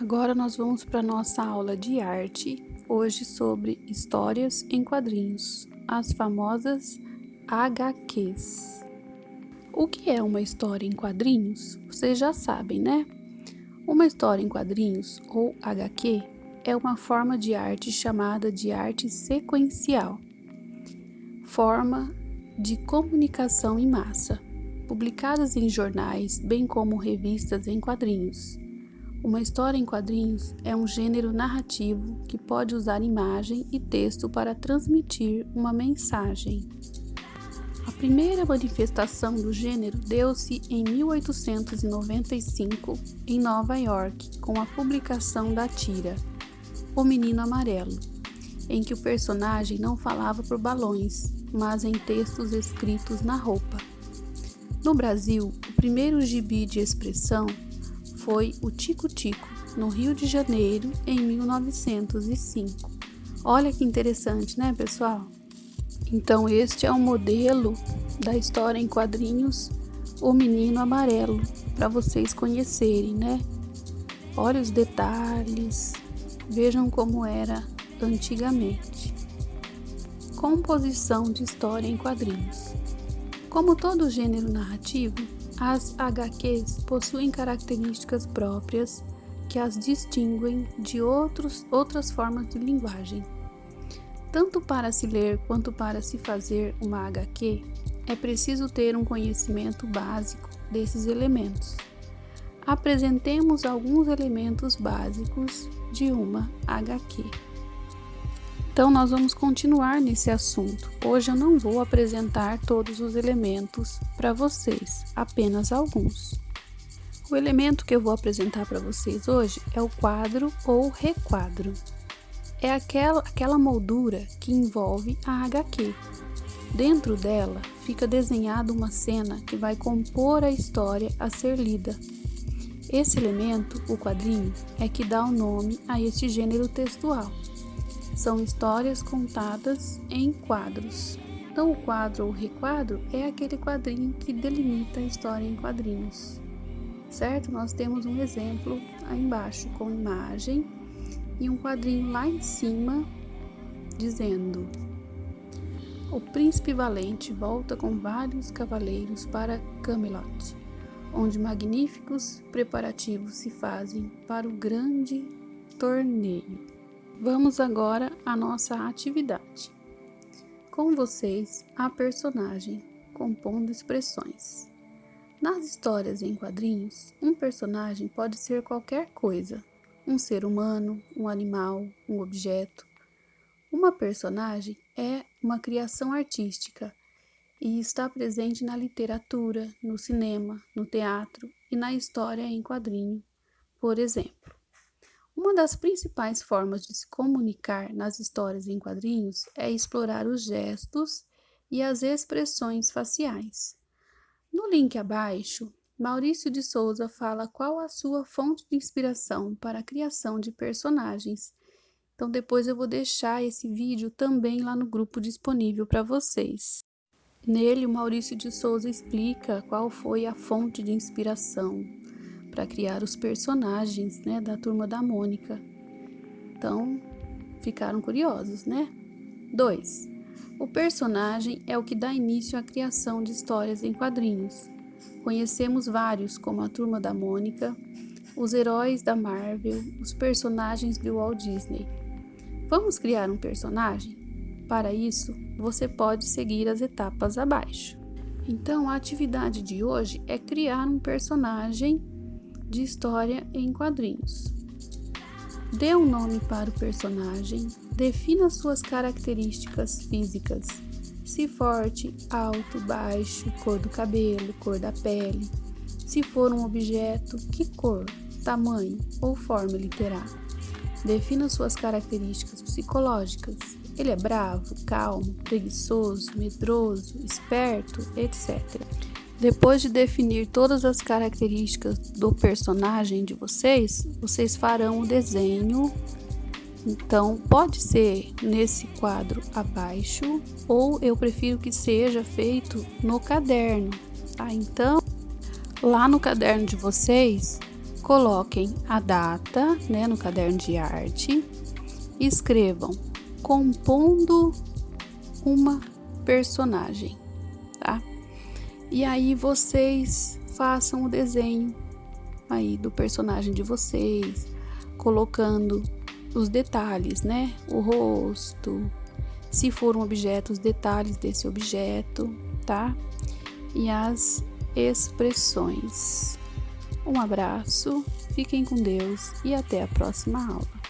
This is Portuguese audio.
Agora nós vamos para nossa aula de arte, hoje sobre histórias em quadrinhos, as famosas HQs. O que é uma história em quadrinhos? Vocês já sabem, né? Uma história em quadrinhos, ou HQ, é uma forma de arte chamada de arte sequencial, forma de comunicação em massa, publicadas em jornais, bem como revistas em quadrinhos. Uma história em quadrinhos é um gênero narrativo que pode usar imagem e texto para transmitir uma mensagem. A primeira manifestação do gênero deu-se em 1895, em Nova York, com a publicação da tira O Menino Amarelo, em que o personagem não falava por balões, mas em textos escritos na roupa. No Brasil, o primeiro gibi de expressão foi o Tico Tico, no Rio de Janeiro, em 1905. Olha que interessante, né, pessoal? Então, este é um modelo da história em quadrinhos, O Menino Amarelo, para vocês conhecerem, né? Olha os detalhes, vejam como era antigamente. Composição de história em quadrinhos. Como todo gênero narrativo, as HQs possuem características próprias que as distinguem de outras formas de linguagem. Tanto para se ler quanto para se fazer uma HQ, é preciso ter um conhecimento básico desses elementos. Apresentemos alguns elementos básicos de uma HQ. Então, nós vamos continuar nesse assunto. Hoje eu não vou apresentar todos os elementos para vocês, apenas alguns. O elemento que eu vou apresentar para vocês hoje é o quadro ou requadro. É aquela moldura que envolve a HQ. Dentro dela fica desenhada uma cena que vai compor a história a ser lida. Esse elemento, o quadrinho, é que dá o nome a este gênero textual. São histórias contadas em quadros. Então, o quadro ou requadro é aquele quadrinho que delimita a história em quadrinhos. Certo? Nós temos um exemplo aí embaixo com imagem e um quadrinho lá em cima dizendo: o príncipe valente volta com vários cavaleiros para Camelot, onde magníficos preparativos se fazem para o grande torneio. Vamos agora à nossa atividade. Com vocês, a personagem compondo expressões. Nas histórias em quadrinhos, um personagem pode ser qualquer coisa, um ser humano, um animal, um objeto. Uma personagem é uma criação artística e está presente na literatura, no cinema, no teatro e na história em quadrinho, por exemplo. Uma das principais formas de se comunicar nas histórias em quadrinhos é explorar os gestos e as expressões faciais. No link abaixo, Maurício de Souza fala qual a sua fonte de inspiração para a criação de personagens. Então, depois eu vou deixar esse vídeo também lá no grupo disponível para vocês. Nele, o Maurício de Souza explica qual foi a fonte de inspiração para criar os personagens, né, da Turma da Mônica. Então, ficaram curiosos, né? 2. O personagem é o que dá início à criação de histórias em quadrinhos. Conhecemos vários, como a Turma da Mônica, os heróis da Marvel, os personagens do Walt Disney. Vamos criar um personagem? Para isso, você pode seguir as etapas abaixo. Então, a atividade de hoje é criar um personagem de história em quadrinhos. Dê um nome para o personagem, defina suas características físicas, se forte, alto, baixo, cor do cabelo, cor da pele, se for um objeto, que cor, tamanho ou forma ele terá. Defina suas características psicológicas, ele é bravo, calmo, preguiçoso, medroso, esperto, etc. Depois de definir todas as características do personagem de vocês, vocês farão o desenho. Então, pode ser nesse quadro abaixo, ou eu prefiro que seja feito no caderno, tá? Então, lá no caderno de vocês, Coloquem a data, né, no caderno de arte. Escrevam compondo uma personagem, tá? E aí vocês façam o desenho aí do personagem de vocês, colocando os detalhes, né? O rosto, se for um objeto, os detalhes desse objeto, tá? E as expressões. Um abraço, fiquem com Deus e até a próxima aula.